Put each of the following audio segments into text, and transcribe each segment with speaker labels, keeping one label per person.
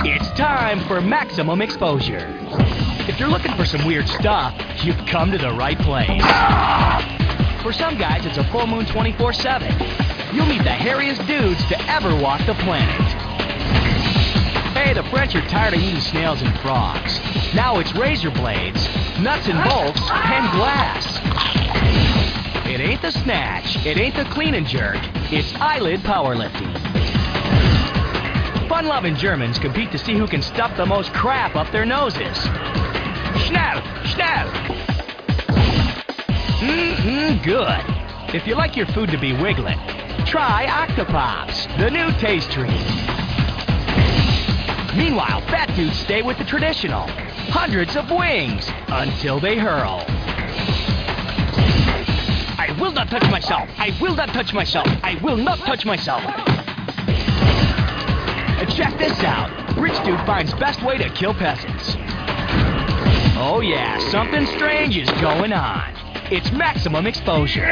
Speaker 1: It's time for maximum exposure. If you're looking for some weird stuff, you've come to the right place. For some guys, it's a full moon 24/7. You'll meet the hairiest dudes to ever walk the planet. Hey, the French are tired of eating snails and frogs. Now it's razor blades, nuts and bolts, and glass. It ain't the snatch, it ain't the clean and jerk, it's eyelid powerlifting. Fun-loving Germans compete to see who can stuff the most crap up their noses. Schnell, schnell. Good. If you like your food to be wiggling, try Octopops, the new taste treat. Meanwhile, fat dudes stay with the traditional. Hundreds of wings until they hurl. I will not touch myself. I will not touch myself. I will not touch myself. Check this out. Rich dude finds best way to kill peasants. Oh yeah, something strange is going on. It's maximum exposure.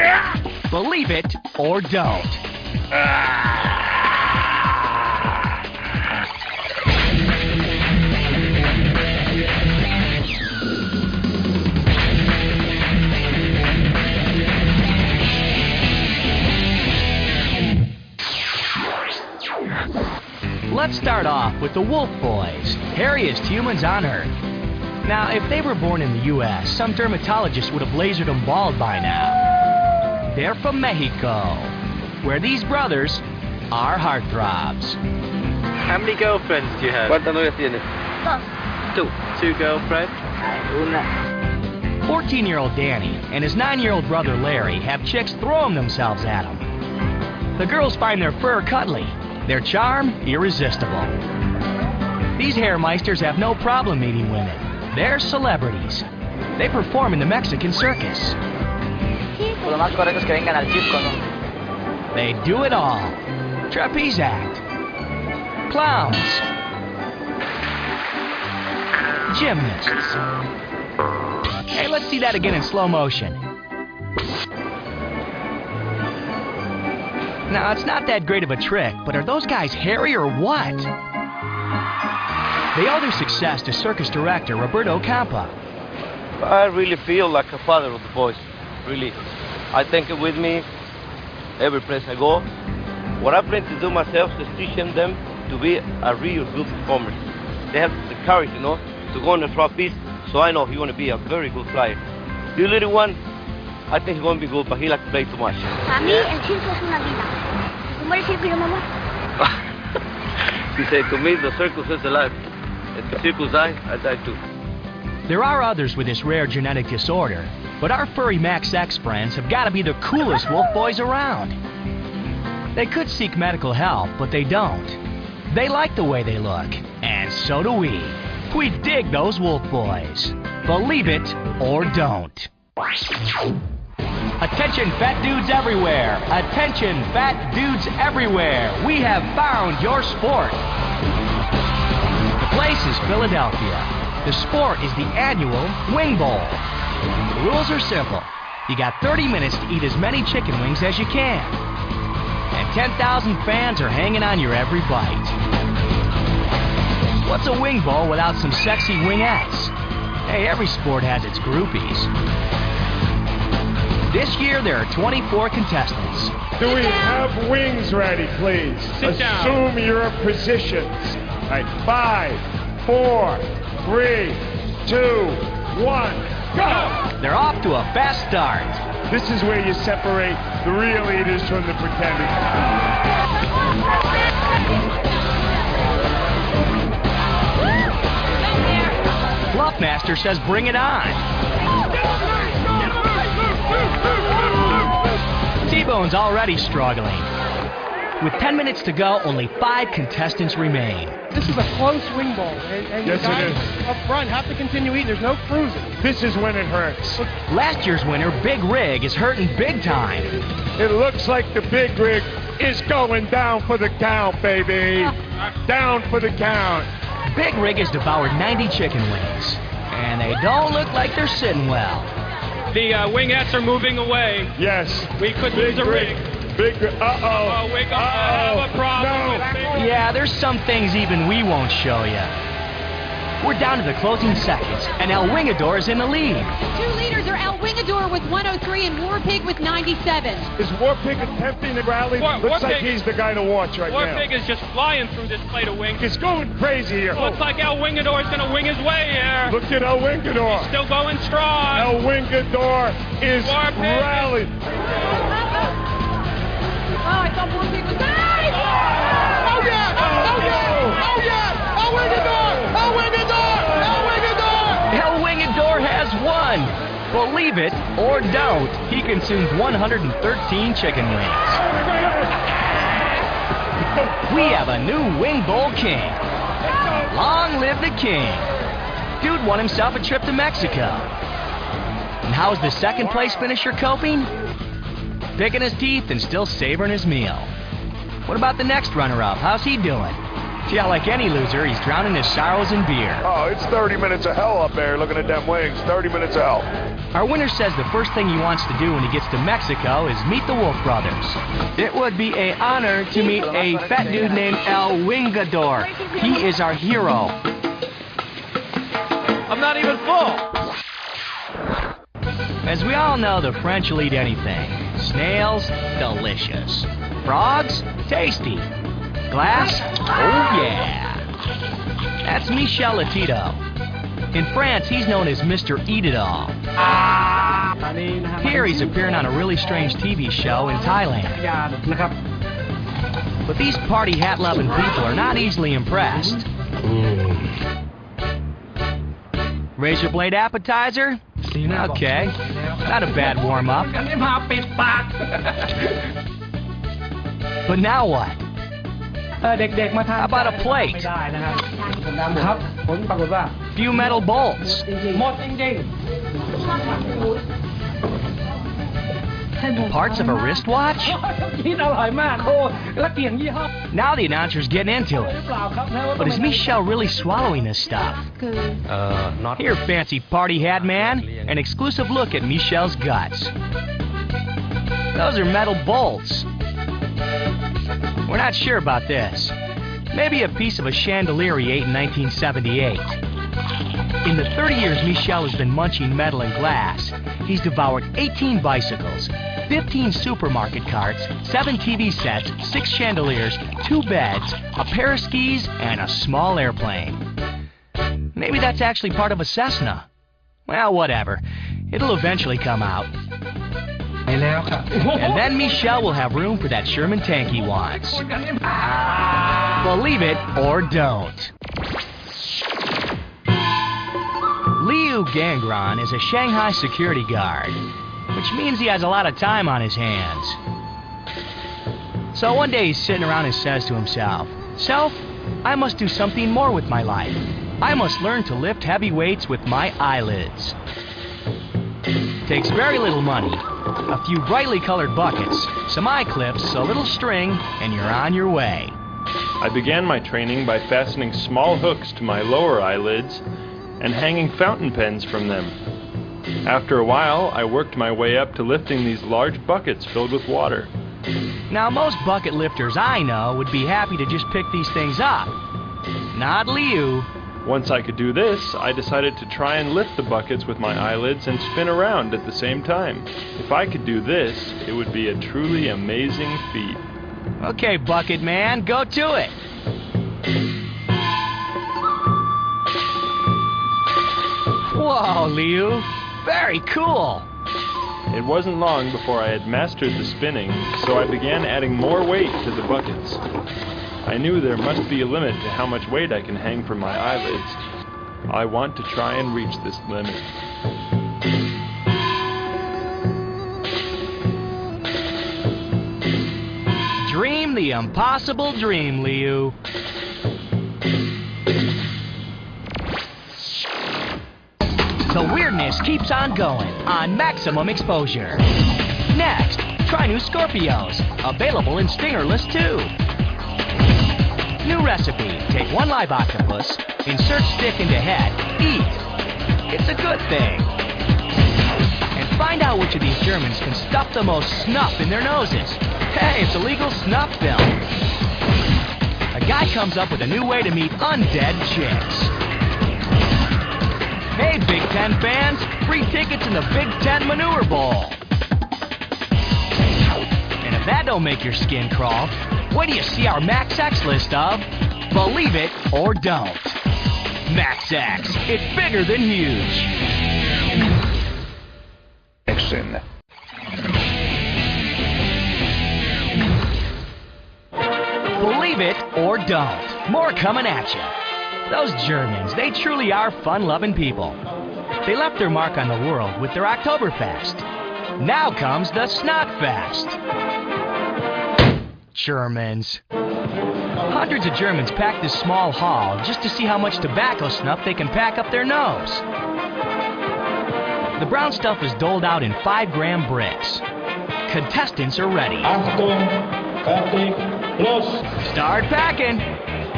Speaker 1: Believe it or don't. Let's start off with the Wolf Boys, hairiest humans on Earth. Now, if they were born in the U.S., some dermatologist would have lasered them bald by now. They're from Mexico, where these brothers are heartthrobs.
Speaker 2: How many girlfriends do you have?
Speaker 3: ¿Cuántas novias tienes?
Speaker 2: Two girlfriends?
Speaker 3: Una.
Speaker 1: 14-year-old Danny and his 9-year-old brother Larry have chicks throwing themselves at them. The girls find their fur cuddly, their charm irresistible. These hairmeisters have no problem meeting women. They're celebrities. They perform in the Mexican circus.
Speaker 3: Lo más correcto es que vengan al circo, ¿no?
Speaker 1: They do it all. Trapeze act. Clowns. Gymnasts. Hey, let's see that again in slow motion. Now, it's not that great of a trick, but are those guys hairy or what? They owe their success to circus director Roberto Campa.
Speaker 3: I really feel like a father of the boys, really. I take it with me every place I go. What I plan to do myself is teaching them to be a real good performer. They have the courage, you know, to go on the trapeze, so I know he's going to be a very good flyer. The little one, I think he's going to be good, but he likes to play too much.
Speaker 4: Para mí, el circo es una vida. ¿Cómo el circo y yo, mamá?
Speaker 3: She said, to me, the circus is the life. If the circus die, I die too.
Speaker 1: There are others with this rare genetic disorder, but our furry Max X friends have got to be the coolest wolf boys around. They could seek medical help, but they don't. They like the way they look, and so do we. We dig those wolf boys. Believe it or don't. Attention, fat dudes everywhere! Attention, fat dudes everywhere! We have found your sport! The place is Philadelphia. The sport is the annual Wing Bowl. The rules are simple. You got 30 minutes to eat as many chicken wings as you can. And 10,000 fans are hanging on your every bite. What's a wing bowl without some sexy wingettes? Hey, every sport has its groupies. This year, there are 24 contestants.
Speaker 5: Do we have wings ready, please? Assume your positions. All right, 5, 4, 3, 2, 1, go!
Speaker 1: They're off to a fast start.
Speaker 5: This is where you separate the real eaters from the pretenders.
Speaker 1: Bluffmaster says bring it on. T-Bone's already struggling. With 10 minutes to go, only 5 contestants remain.
Speaker 6: This is a close wing bowl, and
Speaker 5: Yes,
Speaker 6: the guys
Speaker 5: it is.
Speaker 6: up front have to continue eating. There's no cruising.
Speaker 5: This is when it hurts.
Speaker 1: Last year's winner, Big Rig, is hurting big time.
Speaker 5: It looks like the big rig is going down for the count, baby. Down for the count.
Speaker 1: Big Rig has devoured 90 chicken wings, and they don't look like they're sitting well.
Speaker 2: The wingettes are moving away.
Speaker 5: Yes.
Speaker 2: We could use a rig.
Speaker 5: Big, uh-oh.
Speaker 7: We're gonna have a problem.
Speaker 5: No.
Speaker 1: Yeah, there's some things even we won't show you. We're down to the closing seconds, and El Wingador is in the lead.
Speaker 8: 2 leaders are El Wingador with 103 and War Pig with 97.
Speaker 5: Is War Pig attempting to rally? Looks like he's the guy to watch right now.
Speaker 7: War Pig is just flying through this plate of wings.
Speaker 5: He's going crazy here.
Speaker 7: Looks like El Wingador is going to wing his way here.
Speaker 5: Look at El Wingador.
Speaker 7: He's still going strong.
Speaker 5: El Wingador is rallying.
Speaker 8: Oh, I thought War Pig was nice!
Speaker 5: Oh, yeah! Oh, yeah! Oh, yeah! El Wingador! El Wingador! El Wingador!
Speaker 1: El Wingador has won. Believe it or don't, he consumed 113 chicken wings. We have a new Wing Bowl king. Long live the king. Dude won himself a trip to Mexico. And how's the second place finisher coping? Picking his teeth and still savoring his meal. What about the next runner-up? How's he doing? Yeah, like any loser, he's drowning his sorrows in beer.
Speaker 5: Oh, it's 30 minutes of hell up there looking at them wings. 30 minutes of hell.
Speaker 1: Our winner says the first thing he wants to do when he gets to Mexico is meet the Wolf Brothers. It would be an honor to meet a fat dude named El Wingador. He is our hero.
Speaker 3: I'm not even full.
Speaker 1: As we all know, the French will eat anything. Snails, delicious. Frogs, tasty. Glass, oh yeah. That's Michel Latito. In France, he's known as Mr. Eat-It-All. Here, he's appearing on a really strange TV show in Thailand. But these party hat-loving people are not easily impressed. Razor blade appetizer? Okay, not a bad warm-up. But now what? How about a plate? Few metal bolts. Parts of a wristwatch? Now the announcer's getting into it. But is Michel really swallowing this stuff?
Speaker 3: Not
Speaker 1: Here, fancy party hat man, an exclusive look at Michel's guts. Those are metal bolts. We're not sure about this. Maybe a piece of a chandelier he ate in 1978. In the 30 years Michel has been munching metal and glass, he's devoured 18 bicycles, 15 supermarket carts, 7 TV sets, 6 chandeliers, 2 beds, a pair of skis, and a small airplane. Maybe that's actually part of a Cessna. Well, whatever. It'll eventually come out. And then Michel will have room for that Sherman tank he wants. Believe it or don't. Liu Gangron is a Shanghai security guard, which means he has a lot of time on his hands. So one day he's sitting around and says to himself, "Self, I must do something more with my life. I must learn to lift heavy weights with my eyelids." Takes very little money. A few brightly colored buckets, some eye clips, a little string, and you're on your way.
Speaker 9: I began my training by fastening small hooks to my lower eyelids and hanging fountain pens from them. After a while, I worked my way up to lifting these large buckets filled with water.
Speaker 1: Now, most bucket lifters I know would be happy to just pick these things up. Not Liu.
Speaker 9: Once I could do this, I decided to try and lift the buckets with my eyelids and spin around at the same time. If I could do this, it would be a truly amazing feat.
Speaker 1: Okay, bucket man, go to it. Whoa, Liu. Very cool.
Speaker 9: It wasn't long before I had mastered the spinning, so I began adding more weight to the buckets. I knew there must be a limit to how much weight I can hang from my eyelids. I want to try and reach this limit.
Speaker 1: Dream the impossible dream, Liu. The weirdness keeps on going on Maximum Exposure. Next, try new Scorpios, available in stingerless too. New recipe, take 1 live octopus, insert stick into head, eat. It's a good thing. And find out which of these Germans can stuff the most snuff in their noses. Hey, it's a legal snuff film. A guy comes up with a new way to meet undead chicks. Hey, Big Ten fans, free tickets in the Big Ten Manure Bowl. And if that don't make your skin crawl, wait till you see our Max X list of Believe It or Don't. Max X, it's bigger than huge.
Speaker 10: Excellent.
Speaker 1: Believe it or don't. More coming at you. Those Germans, they truly are fun-loving people. They left their mark on the world with their Oktoberfest. Now comes the Snotfest. Germans. Hundreds of Germans packed this small hall just to see how much tobacco snuff they can pack up their nose. The brown stuff is doled out in 5-gram bricks. Contestants are ready. Start packing.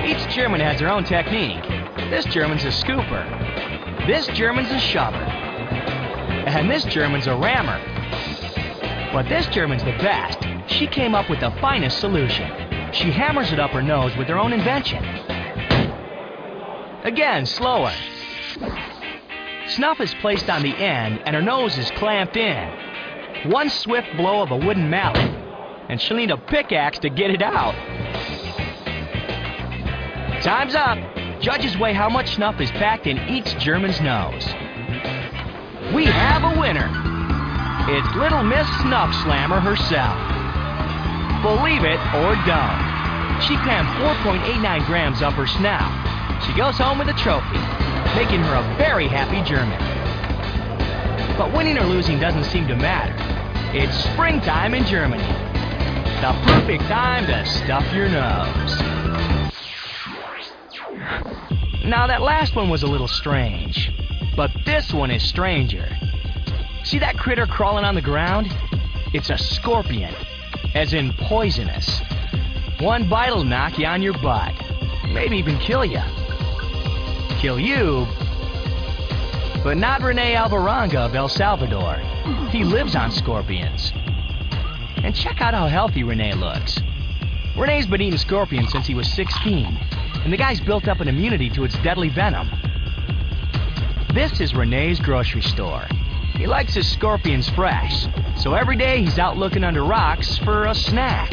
Speaker 1: Each German has their own technique. This German's a scooper. This German's a shover. And this German's a rammer. But this German's the best. She came up with the finest solution. She hammers it up her nose with her own invention. Again, slower. Snuff is placed on the end and her nose is clamped in. One swift blow of a wooden mallet, and she'll need a pickaxe to get it out. Time's up. Judges weigh how much snuff is packed in each German's nose. We have a winner. It's Little Miss Snuff Slammer herself. Believe it or don't. She crammed 4.89 grams up her snout. She goes home with a trophy, making her a very happy German. But winning or losing doesn't seem to matter. It's springtime in Germany. The perfect time to stuff your nose. Now that last one was a little strange, but this one is stranger. See that critter crawling on the ground? It's a scorpion, as in poisonous. One bite'll knock you on your butt, maybe even kill you. Kill you, but not Rene Alvarenga of El Salvador. He lives on scorpions. And check out how healthy Rene looks. Rene's been eating scorpions since he was 16, and the guy's built up an immunity to its deadly venom. This is Rene's grocery store. He likes his scorpions fresh, so every day he's out looking under rocks for a snack.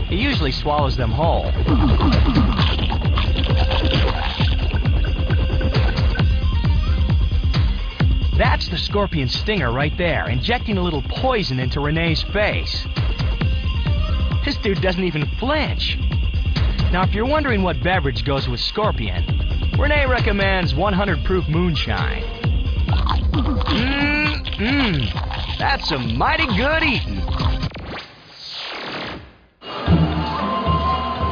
Speaker 1: He usually swallows them whole. That's the scorpion stinger right there, injecting a little poison into Rene's face. This dude doesn't even flinch. Now, if you're wondering what beverage goes with scorpion, Rene recommends 100 proof moonshine. That's some mighty good eating.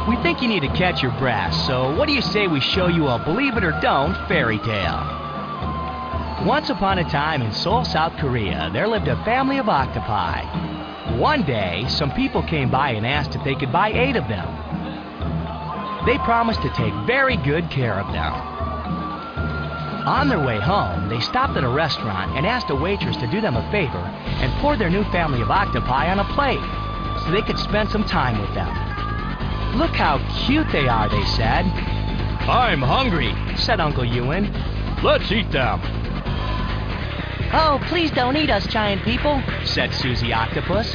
Speaker 1: We think you need to catch your breath, so what do you say we show you a Believe It or Don't fairy tale? Once upon a time in Seoul, South Korea, there lived a family of octopi. One day, some people came by and asked if they could buy 8 of them. They promised to take very good care of them. On their way home, they stopped at a restaurant and asked a waitress to do them a favor and pour their new family of octopi on a plate so they could spend some time with them. Look how cute they are, they said. I'm hungry, said Uncle Ewan. Let's eat them. Oh, please don't eat us, giant people, said Susie Octopus.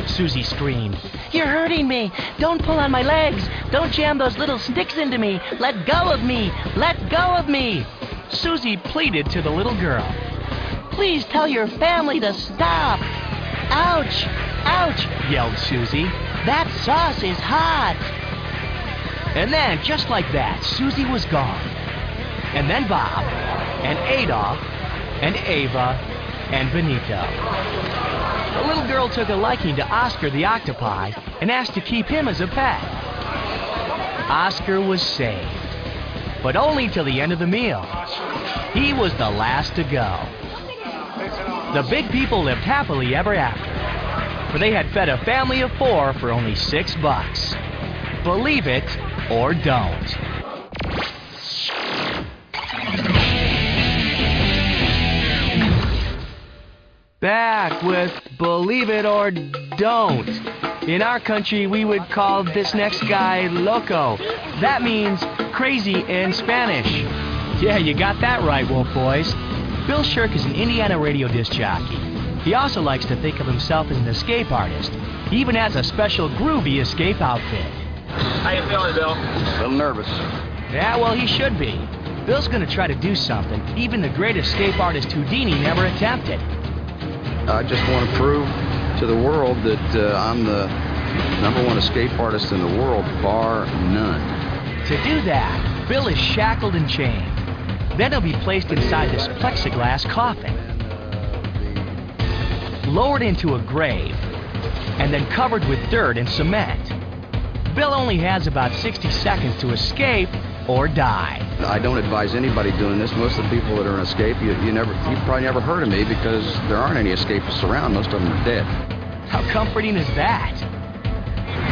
Speaker 1: Susie screamed, You're hurting me. Don't pull on my legs. Don't jam those little sticks into me. Let go of me. Let go of me. Susie pleaded to the little girl. Please tell your family to stop. Ouch. Ouch, yelled Susie. That sauce is hot. And then, just like that, Susie was gone. And then Bob, and Adolf, and Ava, and Benito. The little girl took a liking to Oscar the octopi and asked to keep him as a pet. Oscar was saved, but only till the end of the meal. He was the last to go. The big people lived happily ever after, for they had fed a family of 4 for only $6. Believe it or don't. Back with Believe It or Don't. In our country, we would call this next guy loco. That means crazy in Spanish. Yeah, you got that right, Wolf Boys. Bill Shirk is an Indiana radio disc jockey. He also likes to think of himself as an escape artist. He even has a special groovy escape outfit.
Speaker 2: How you feeling, Bill?
Speaker 10: A little nervous.
Speaker 1: Yeah, well, he should be. Bill's gonna try to do something even the great escape artist Houdini never attempted.
Speaker 10: I just want to prove to the world that I'm the #1 escape artist in the world, bar none.
Speaker 1: To do that, Bill is shackled and chained. Then he'll be placed inside this plexiglass coffin, lowered into a grave, and then covered with dirt and cement. Bill only has about 60 seconds to escape or die.
Speaker 10: I don't advise anybody doing this. Most of the people that are in escape, you've probably never heard of me because there aren't any escapists around. Most of them are dead.
Speaker 1: How comforting is that?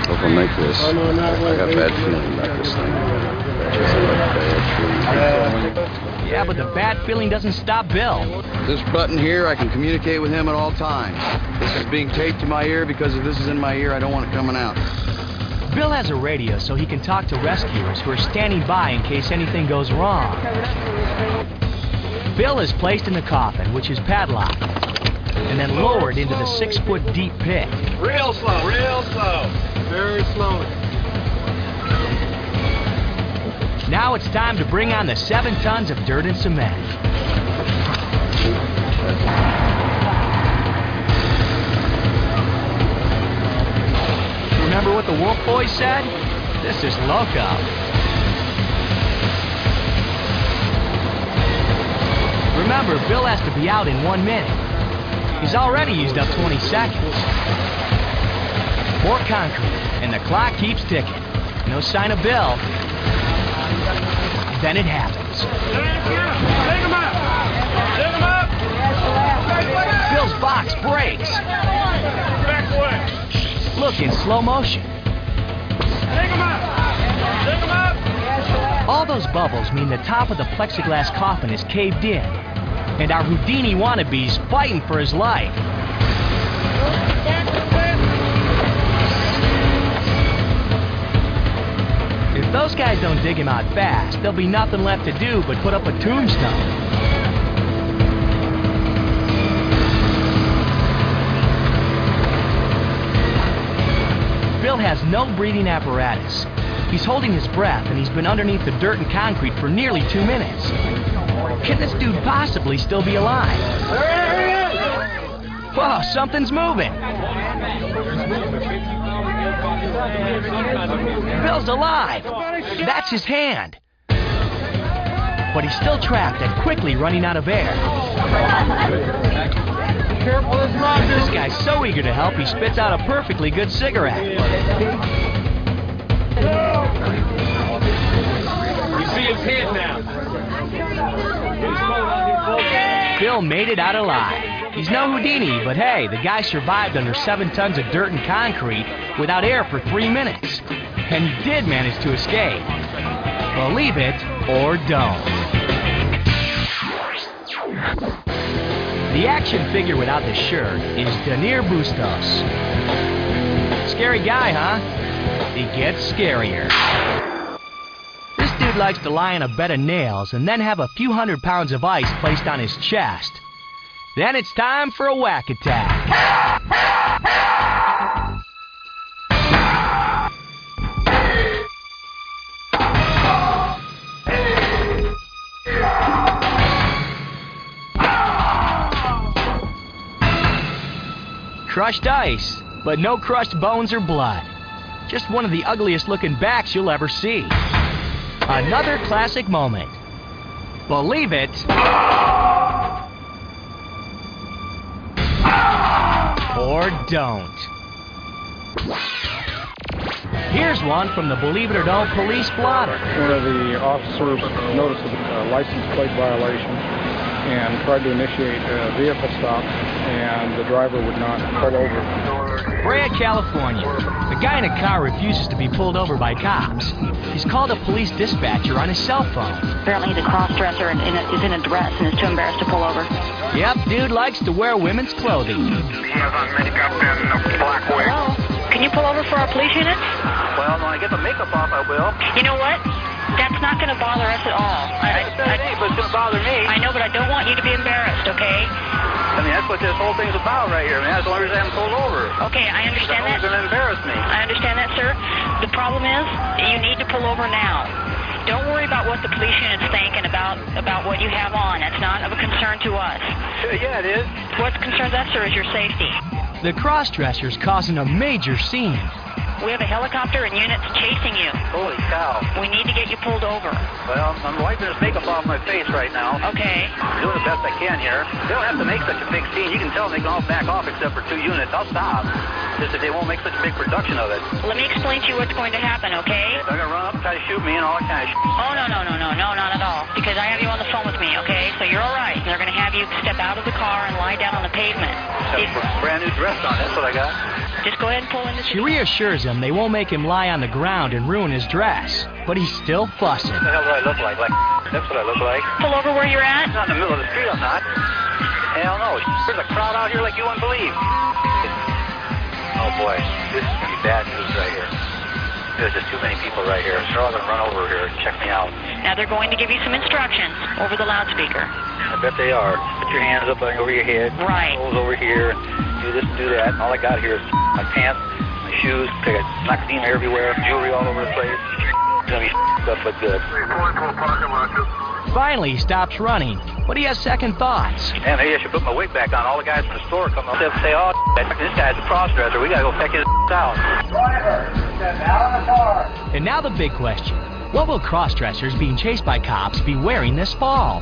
Speaker 10: Hope I make this. I got a bad feeling about this thing.
Speaker 1: Yeah, but the bad feeling doesn't stop Bill.
Speaker 10: This button here, I can communicate with him at all times. This is being taped to my ear because if this is in my ear, I don't want it coming out.
Speaker 1: Bill has a radio so he can talk to rescuers who are standing by in case anything goes wrong. Bill is placed in the coffin, which is padlocked, and then lowered into the 6-foot deep pit.
Speaker 2: Real slow, real slow. Very slowly.
Speaker 1: Now it's time to bring on the 7 tons of dirt and cement. Remember what the Wolf Boys said? This is loco. Remember, Bill has to be out in 1 minute. He's already used up 20 seconds. More concrete, and the clock keeps ticking. No sign of Bill. Then it happens.
Speaker 7: Take him up! Take him up!
Speaker 1: Bill's box breaks.
Speaker 7: Back away!
Speaker 1: Look in slow motion.
Speaker 7: Take him up! Take him up!
Speaker 1: All those bubbles mean the top of the plexiglass coffin is caved in, and our Houdini wannabe's fighting for his life. If those guys don't dig him out fast, there'll be nothing left to do but put up a tombstone. Bill has no breathing apparatus. He's holding his breath, and he's been underneath the dirt and concrete for nearly 2 minutes. Can this dude possibly still be alive? Whoa, something's moving. Bill's alive. That's his hand. But he's still trapped and quickly running out of air. This guy's so eager to help, he spits out a perfectly good cigarette.
Speaker 2: You see his hand now.
Speaker 1: Bill made it out alive. He's no Houdini, but hey, the guy survived under 7 tons of dirt and concrete without air for 3 minutes. And he did manage to escape. Believe it or don't. The action figure without the shirt is Danier Bustos. Scary guy, huh? He gets scarier. This dude likes to lie on a bed of nails and then have a few 100 pounds of ice placed on his chest. Then it's time for a whack attack. Crushed ice, but no crushed bones or blood. Just one of the ugliest looking backs you'll ever see. Another classic moment. Believe it or don't. Here's one from the Believe It or Don't police blotter.
Speaker 11: One of the officers noticed a license plate violation and tried to initiate a vehicle stop, and the driver would not pull over.
Speaker 1: Brea, California. A guy in a car refuses to be pulled over by cops. He's called a police dispatcher on his cell phone.
Speaker 12: Apparently he's a cross-dresser and is in a dress and is too embarrassed to pull over.
Speaker 1: Yep, dude likes to wear women's clothing.
Speaker 13: He has on makeup and a black wig.
Speaker 12: Can you pull over for our police units?
Speaker 13: Well, when I get the makeup off, I will.
Speaker 12: You know what? That's not going to bother us at all.
Speaker 13: But it's going to bother me.
Speaker 12: I know, but I don't want you to be embarrassed, okay?
Speaker 13: I mean, that's what this whole thing's about right here, man. That's the only reason I haven't pulled over.
Speaker 12: Okay, I understand that.
Speaker 13: It's going to embarrass me.
Speaker 12: I understand that, sir. The problem is, you need to pull over now. Don't worry about what the police unit's thinking about what you have on. That's not of a concern to us.
Speaker 13: Yeah, it is.
Speaker 12: What concerns us, sir, is your safety.
Speaker 1: The cross-dresser's causing a major scene.
Speaker 12: We have a helicopter and units chasing you.
Speaker 13: Holy cow.
Speaker 12: We need to get you pulled over.
Speaker 13: Well, I'm wiping this makeup off my face right now.
Speaker 12: Okay.
Speaker 13: I'm doing the best I can here. They don't have to make such a big scene. You can tell they can all back off except for 2 units. I'll stop. Just that they won't make such a big production of it.
Speaker 12: Let me explain to you what's going to happen, okay?
Speaker 13: They're going to run up and try to shoot me and all that kind of shit.
Speaker 12: Oh, no, not at all. Because I have you on the phone with me, okay? So you're all right. They're going to have you step out of the car and lie down on the pavement.
Speaker 13: Brand new dress on. That's what I got.
Speaker 12: Just go ahead and pull in the...
Speaker 1: She reassures him they won't make him lie on the ground and ruin his dress, but he's still fussing.
Speaker 13: What the hell do I look like? That's what I look like.
Speaker 12: Pull over where you're at?
Speaker 13: Not in the middle of the street, I'm not. Hell no. There's a crowd out here like you wouldn't believe. Oh boy, this is going to be bad news right here. There's just too many people right here. They're all going to run over here and check me out.
Speaker 12: Now they're going to give you some instructions over the loudspeaker.
Speaker 13: I bet they are. Put your hands up over your head.
Speaker 12: Right.
Speaker 13: Clothes over here. Do this and do that. And all I got here is my pants, my shoes. I got nicotine everywhere. Jewelry all over the place. It's going to be up but good.
Speaker 1: Finally, he stops running, but he has second thoughts.
Speaker 13: Man, maybe I should put my wig back on. All the guys from the store come up and say, oh, this guy's a cross-dresser. We got to go check his out.
Speaker 1: And now the big question. What will cross-dressers being chased by cops be wearing this fall?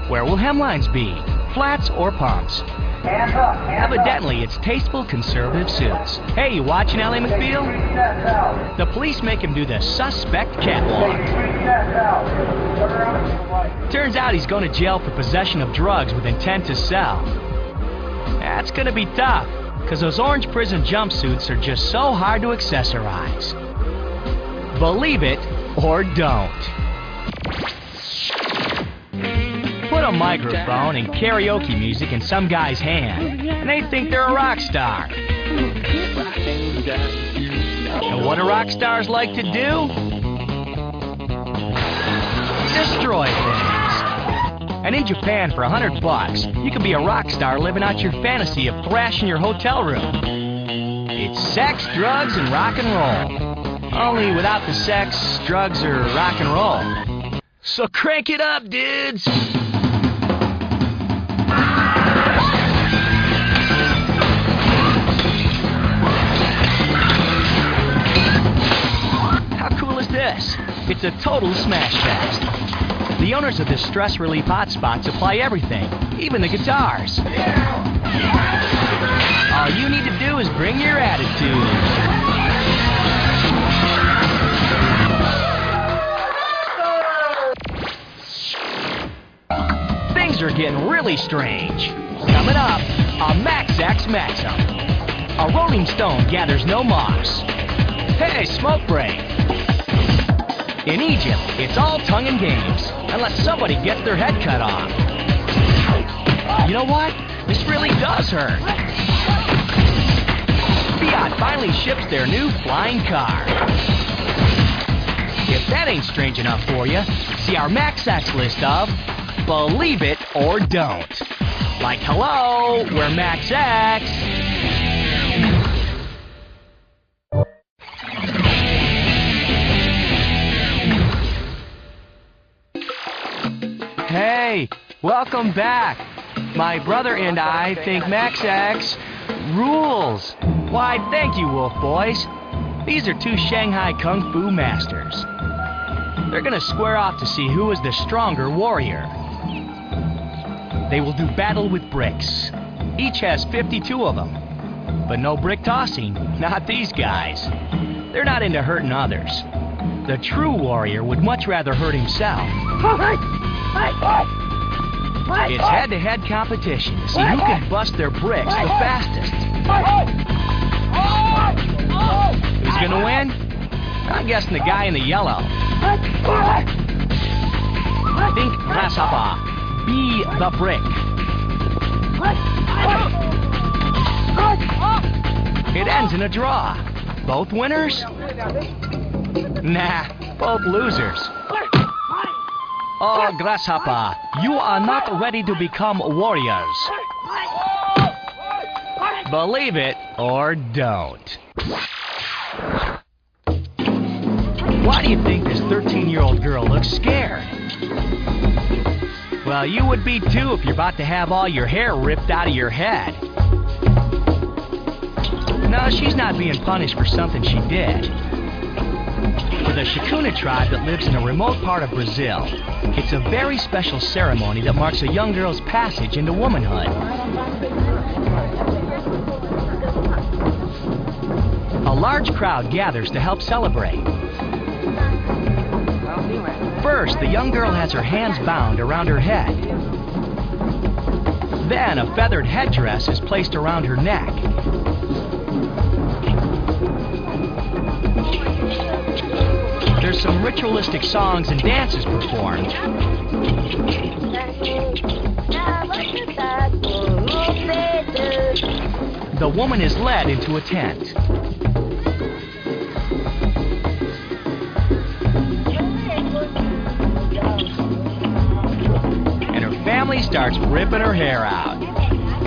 Speaker 1: Where will hemlines be? Flats or pumps? Evidently, it's tasteful conservative suits. Hey, you watching, L.A. McBeal? The police make him do the suspect catwalk. Turns out he's going to jail for possession of drugs with intent to sell. That's going to be tough, because those orange prison jumpsuits are just so hard to accessorize. Believe it or don't. Put a microphone and karaoke music in some guy's hand, and they think they're a rock star. And what do rock stars like to do? Destroy things. And in Japan, for $100, you can be a rock star living out your fantasy of thrashing your hotel room. It's sex, drugs, and rock and roll. Only without the sex, drugs, or rock and roll. So crank it up, dudes! This. It's a total smash fest. The owners of this stress relief hotspot supply everything, even the guitars. All you need to do is bring your attitude. Things are getting really strange. Coming up, a Max X Maxim. A Rolling Stone gathers no moss. Hey, smoke break. In Egypt, it's all tongue and games, unless somebody gets their head cut off. You know what? This really does hurt. Fiat finally ships their new flying car. If that ain't strange enough for you, see our Max X list of Believe It or Don't. Like, hello, we're Max X. Hey, welcome back. My brother and I think Max X rules. Why, thank you, Wolf Boys. These are 2 Shanghai Kung Fu masters. They're gonna square off to see who is the stronger warrior. They will do battle with bricks. Each has 52 of them. But no brick tossing, not these guys. They're not into hurting others. The true warrior would much rather hurt himself. It's head-to-head competition to see who can bust their bricks the fastest. Who's gonna win? I'm guessing the guy in the yellow. Think grasshopper. Be the brick. It ends in a draw. both winners? Nah, both losers. Oh, Grasshopper, you are not ready to become warriors. Believe it or don't. Why do you think this 13-year-old girl looks scared? Well, you would be too if you're about to have all your hair ripped out of your head. No, she's not being punished for something she did. For the Shikuna tribe that lives in a remote part of Brazil, it's a very special ceremony that marks a young girl's passage into womanhood. A large crowd gathers to help celebrate. First, the young girl has her hands bound around her head. Then, a feathered headdress is placed around her neck. There's some ritualistic songs and dances performed. The woman is led into a tent. And her family starts ripping her hair out.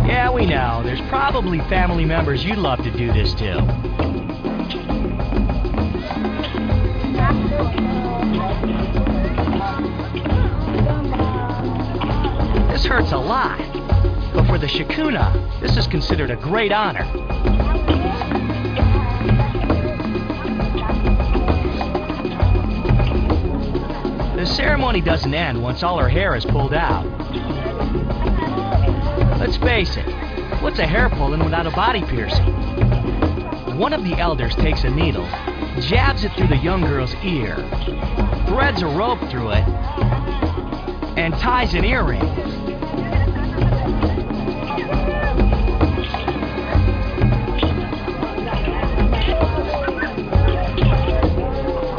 Speaker 1: Yeah, we know. There's probably family members you'd love to do this to. This hurts a lot, but for the Shikuna, this is considered a great honor. The ceremony doesn't end once all her hair is pulled out. Let's face it, what's a hair pulling without a body piercing? One of the elders takes a needle, jabs it through the young girl's ear, threads a rope through it, and ties an earring.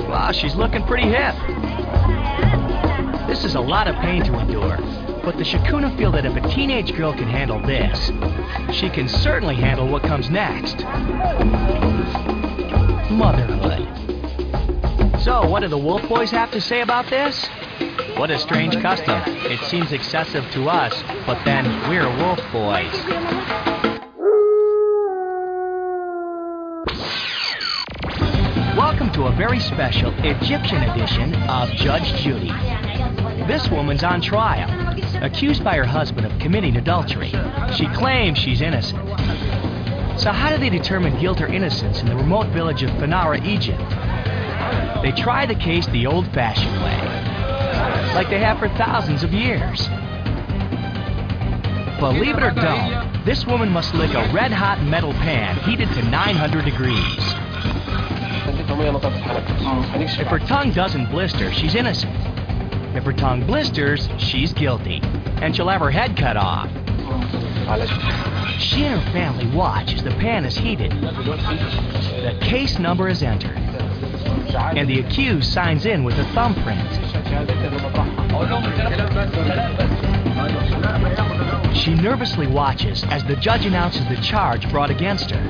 Speaker 1: Wow, she's looking pretty hip. This is a lot of pain to endure, but the Shikuna feel that if a teenage girl can handle this, she can certainly handle what comes next. Motherhood. So, what do the Wolf Boys have to say about this? What a strange custom. It seems excessive to us, but then we're Wolf Boys. Welcome to a very special Egyptian edition of Judge Judy. This woman's on trial, accused by her husband of committing adultery. She claims she's innocent. So how do they determine guilt or innocence in the remote village of Manure, Egypt? They try the case the old-fashioned way, like they have for thousands of years. Believe it or don't, this woman must lick a red-hot metal pan heated to 900 degrees. If her tongue doesn't blister, she's innocent. If her tongue blisters, she's guilty, and she'll have her head cut off. She and her family watch as the pan is heated. The case number is entered, and the accused signs in with a thumbprint. She nervously watches as the judge announces the charge brought against her.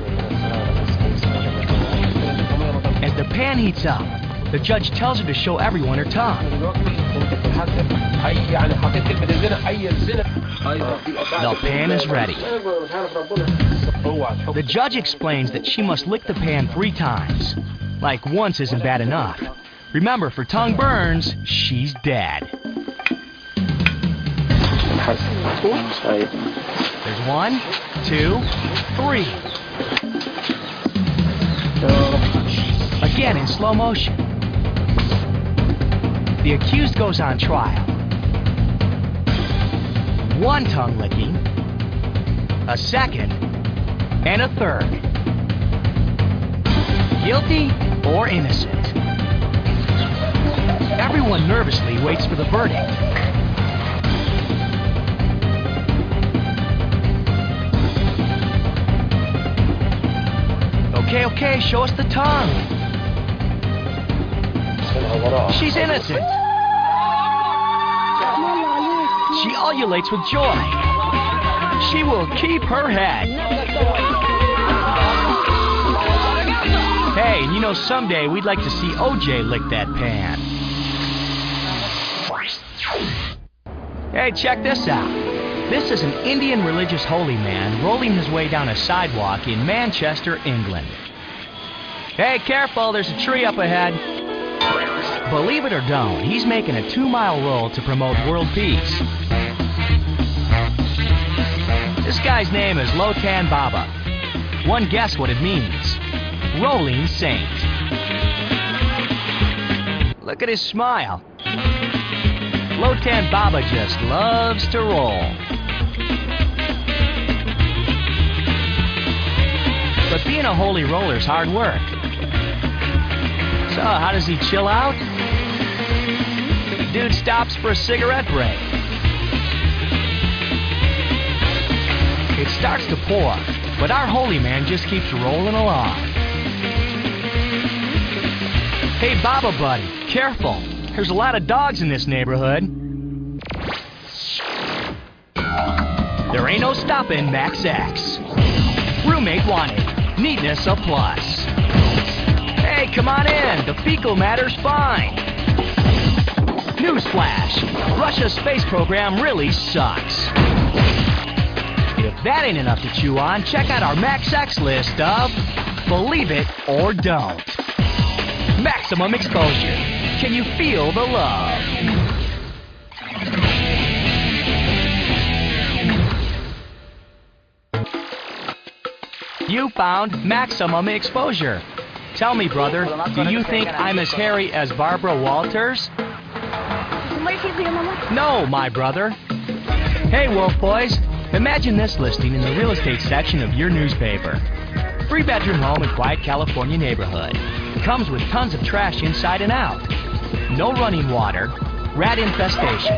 Speaker 1: As the pan heats up, the judge tells her to show everyone her tongue. The pan is ready. The judge explains that she must lick the pan 3 times. Like once isn't bad enough. Remember, for tongue burns, she's dead. There's 1, 2, 3. Again in slow motion. The accused goes on trial. 1 tongue licking, a 2nd, and a 3rd. Guilty or innocent? Everyone nervously waits for the verdict. Okay, show us the tongue. She's innocent. She ululates with joy. She will keep her head. Hey, Hey, and you know someday we'd like to see OJ lick that pan. Hey, check this out. This is an Indian religious holy man rolling his way down a sidewalk in Manchester, England. Hey, careful, there's a tree up ahead. Believe it or don't, he's making a 2-mile roll to promote world peace. This guy's name is Lotan Baba. One guess what it means. Rolling Saint. Look at his smile. Lotan Baba just loves to roll. But being a holy roller's hard work. So, how does he chill out? Dude stops for a cigarette break. It starts to pour, but our holy man just keeps rolling along. Hey, Baba buddy, careful. There's a lot of dogs in this neighborhood. There ain't no stopping Max X. Roommate wanted. Neatness a plus. Hey, come on in. The fecal matter's fine. Newsflash. Russia's space program really sucks. If that ain't enough to chew on, check out our Max X list of Believe It or Don't. Maximum exposure. Can you feel the love? You found maximum exposure. Tell me, brother, do you think I'm as hairy as Barbara Walters? No, my brother. Hey, Wolf Boys, imagine this listing in the real estate section of your newspaper. 3-bedroom home in quiet California neighborhood. Comes with tons of trash inside and out. No running water, rat infestation,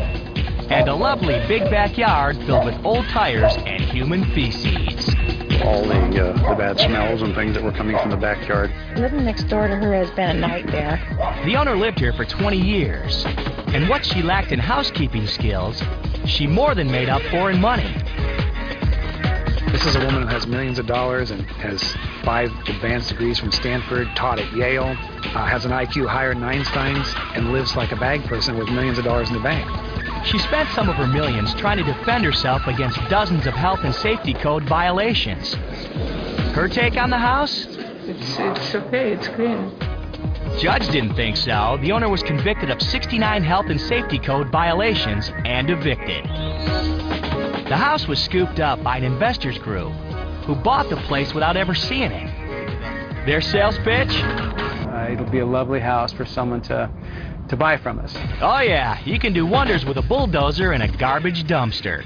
Speaker 1: and a lovely big backyard filled with old tires and human feces.
Speaker 11: All the bad smells and things that were coming from the backyard.
Speaker 14: Living next door to her has been a nightmare.
Speaker 1: The owner lived here for 20 years, and what she lacked in housekeeping skills, she more than made up for in money.
Speaker 11: This is a woman who has millions of dollars and has 5 advanced degrees from Stanford, taught at Yale, has an IQ higher than Einstein's, and lives like a bag person with millions of dollars in the bank.
Speaker 1: She spent some of her millions trying to defend herself against dozens of health and safety code violations. Her take on the house?
Speaker 14: It's okay, it's clean.
Speaker 1: Judge didn't think so. The owner was convicted of 69 health and safety code violations and evicted. The house was scooped up by an investors group who bought the place without ever seeing it. Their sales pitch?
Speaker 15: It'll be a lovely house for someone to buy from us.
Speaker 1: Oh yeah, you can do wonders with a bulldozer and a garbage dumpster.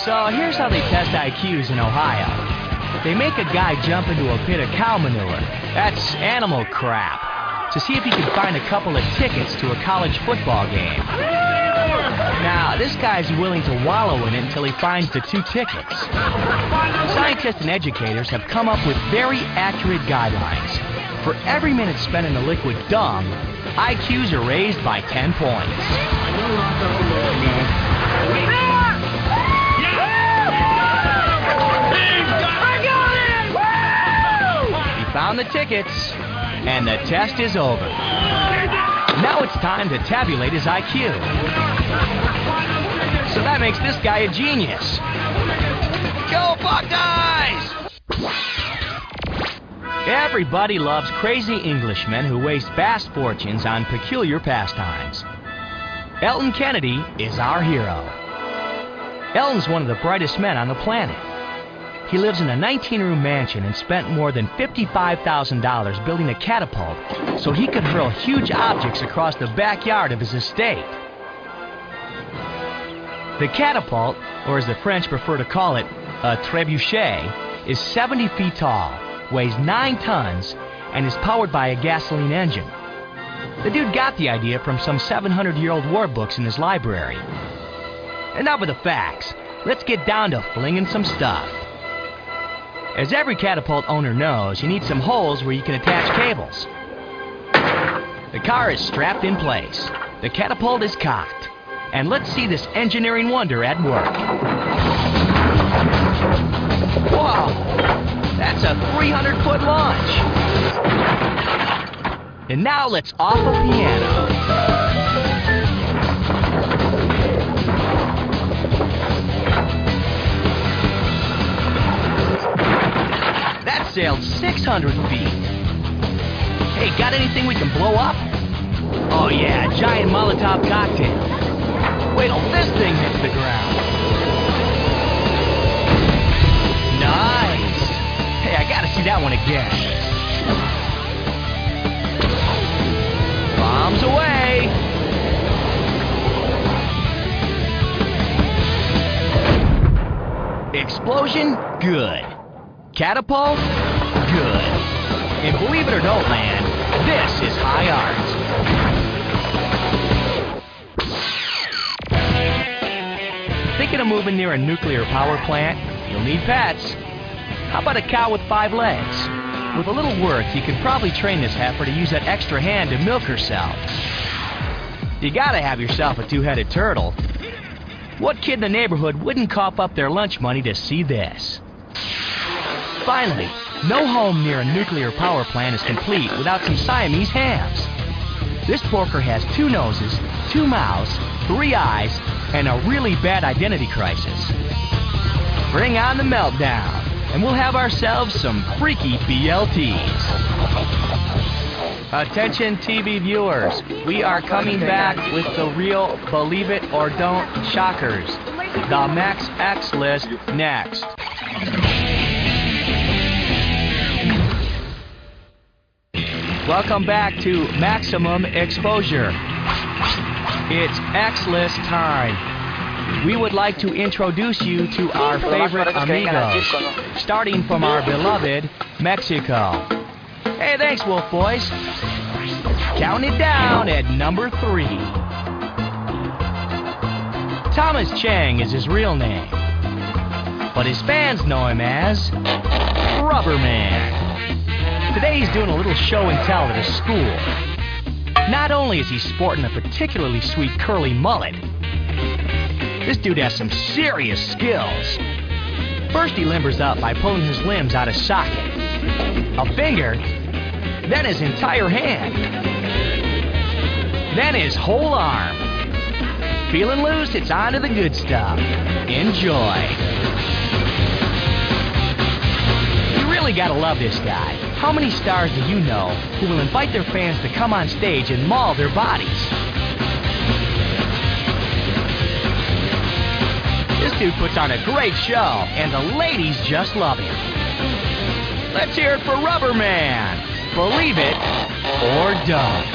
Speaker 1: So here's how they test IQs in Ohio. They make a guy jump into a pit of cow manure. That's animal crap. To see if he can find a couple of tickets to a college football game. Now, this guy's willing to wallow in it until he finds the 2 tickets. Scientists and educators have come up with very accurate guidelines. For every minute spent in the liquid dung, IQs are raised by 10 points. He found the tickets, and the test is over. Now it's time to tabulate his IQ. So that makes this guy a genius. Go Buckeyes! Everybody loves crazy Englishmen who waste vast fortunes on peculiar pastimes. Elton Kennedy is our hero. Elton's one of the brightest men on the planet. He lives in a 19-room mansion and spent more than $55,000 building a catapult so he could hurl huge objects across the backyard of his estate. The catapult, or as the French prefer to call it, a trebuchet, is 70 feet tall, weighs 9 tons, and is powered by a gasoline engine. The dude got the idea from some 700-year-old war books in his library. Enough of the facts. Let's get down to flinging some stuff. As every catapult owner knows, you need some holes where you can attach cables. The car is strapped in place. The catapult is cocked. And let's see this engineering wonder at work. Whoa! That's a 300-foot launch! And now let's off a piano. That sailed 600 feet. Hey, got anything we can blow up? Oh yeah, giant Molotov cocktail. Wait till this thing hits the ground. Nice! Hey, I gotta see that one again. Bombs away! Explosion? Good. Catapult? Good. And believe it or don't, man, this is high art. Thinking of moving near a nuclear power plant? You'll need pets. How about a cow with 5 legs? With a little work, you can probably train this heifer to use that extra hand to milk herself. You gotta have yourself a 2-headed turtle. What kid in the neighborhood wouldn't cough up their lunch money to see this? Finally, no home near a nuclear power plant is complete without some Siamese hams. This porker has 2 noses, 2 mouths, 3 eyes, and a really bad identity crisis. Bring on the meltdown, and we'll have ourselves some freaky BLTs. Attention TV viewers, we are coming back with the real Believe It or Don't shockers. The Max X list next. Welcome back to Maximum Exposure. It's X-List time. We would like to introduce you to our favorite amigos, starting from our beloved Mexico. Hey, thanks, Wolf Boys. Count it down at number 3. Thomas Chang is his real name, but his fans know him as Rubber Man. Today he's doing a little show and tell at his school. Not only is he sporting a particularly sweet curly mullet, this dude has some serious skills. First he limbers up by pulling his limbs out of socket. A finger, then his entire hand, then his whole arm. Feeling loose, it's on to the good stuff. Enjoy. You really gotta love this guy. How many stars do you know who will invite their fans to come on stage and maul their bodies? This dude puts on a great show, and the ladies just love him. Let's hear it for Rubber Man. Believe it or don't.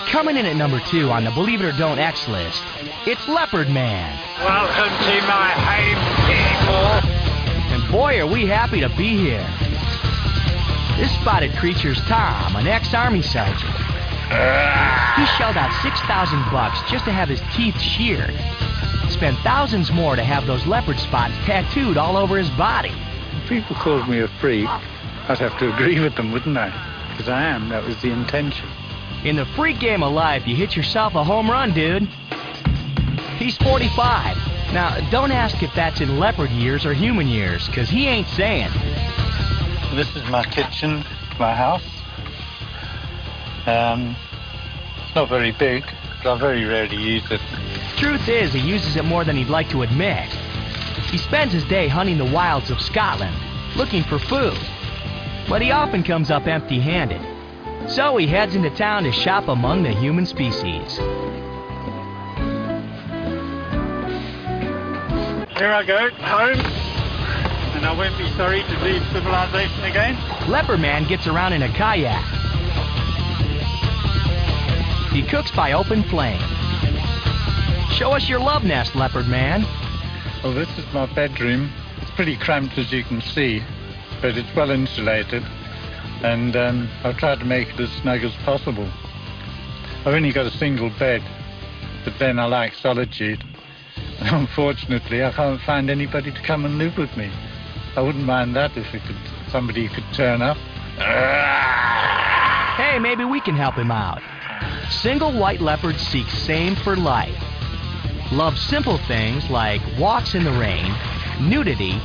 Speaker 1: Coming in at number 2 on the Believe It or Don't X list, it's Leopard Man.
Speaker 13: Welcome to my home, people.
Speaker 1: And boy, are we happy to be here. This spotted creature's Tom, an ex-Army sergeant. He shelled out $6,000 just to have his teeth sheared. Spent thousands more to have those leopard spots tattooed all over his body.
Speaker 16: If people called me a freak, I'd have to agree with them, wouldn't I? Because I am. That was the intention.
Speaker 1: In the freak game of life, you hit yourself a home run, dude. He's 45. Now, don't ask if that's in leopard years or human years, because he ain't saying.
Speaker 16: This is my kitchen, my house. It's not very big, but I very rarely use it.
Speaker 1: Truth is, he uses it more than he'd like to admit. He spends his day hunting the wilds of Scotland, looking for food. But he often comes up empty-handed. So he heads into town to shop among the human species.
Speaker 16: Here I go, home. And I won't be sorry to leave civilization again.
Speaker 1: Leopard Man gets around in a kayak. He cooks by open flame. Show us your love nest, Leopard Man.
Speaker 16: Well, this is my bedroom. It's pretty cramped, as you can see, but it's well insulated. And I've tried to make it as snug as possible. I've only got a single bed, but then I like solitude. And unfortunately, I can't find anybody to come and live with me. I wouldn't mind that if somebody could turn up.
Speaker 1: Hey, maybe we can help him out. Single white leopards seek same for life. loves simple things like walks in the rain, nudity,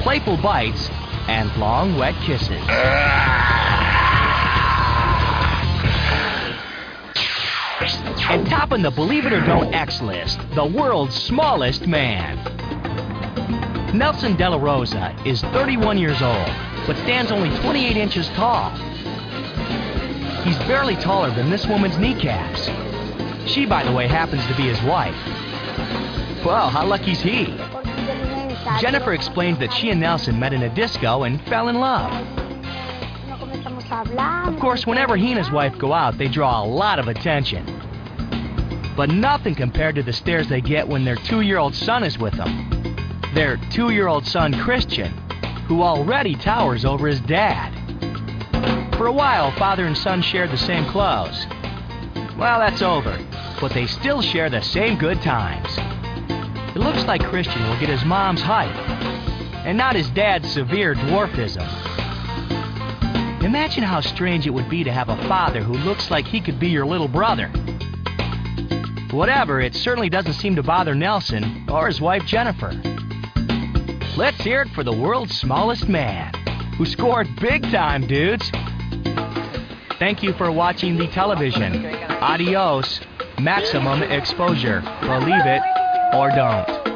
Speaker 1: playful bites, and long, wet kisses. And topping the Believe It or Don't X list, the world's smallest man. Nelson De La Rosa is 31 years old, but stands only 28 inches tall. He's barely taller than this woman's kneecaps. She, by the way, happens to be his wife. Well, how lucky's he? Jennifer explains that she and Nelson met in a disco and fell in love. Of course, whenever he and his wife go out, they draw a lot of attention. But nothing compared to the stares they get when their 2-year-old son is with them. Their 2-year-old son, Christian, who already towers over his dad. For a while, father and son shared the same clothes. Well, that's over, but they still share the same good times. It looks like Christian will get his mom's height, and not his dad's severe dwarfism. Imagine how strange it would be to have a father who looks like he could be your little brother. Whatever, it certainly doesn't seem to bother Nelson or his wife Jennifer. Let's hear it for the world's smallest man, who scored big time, dudes. Thank you for watching the television. Adios. Maximum exposure. Believe it or don't.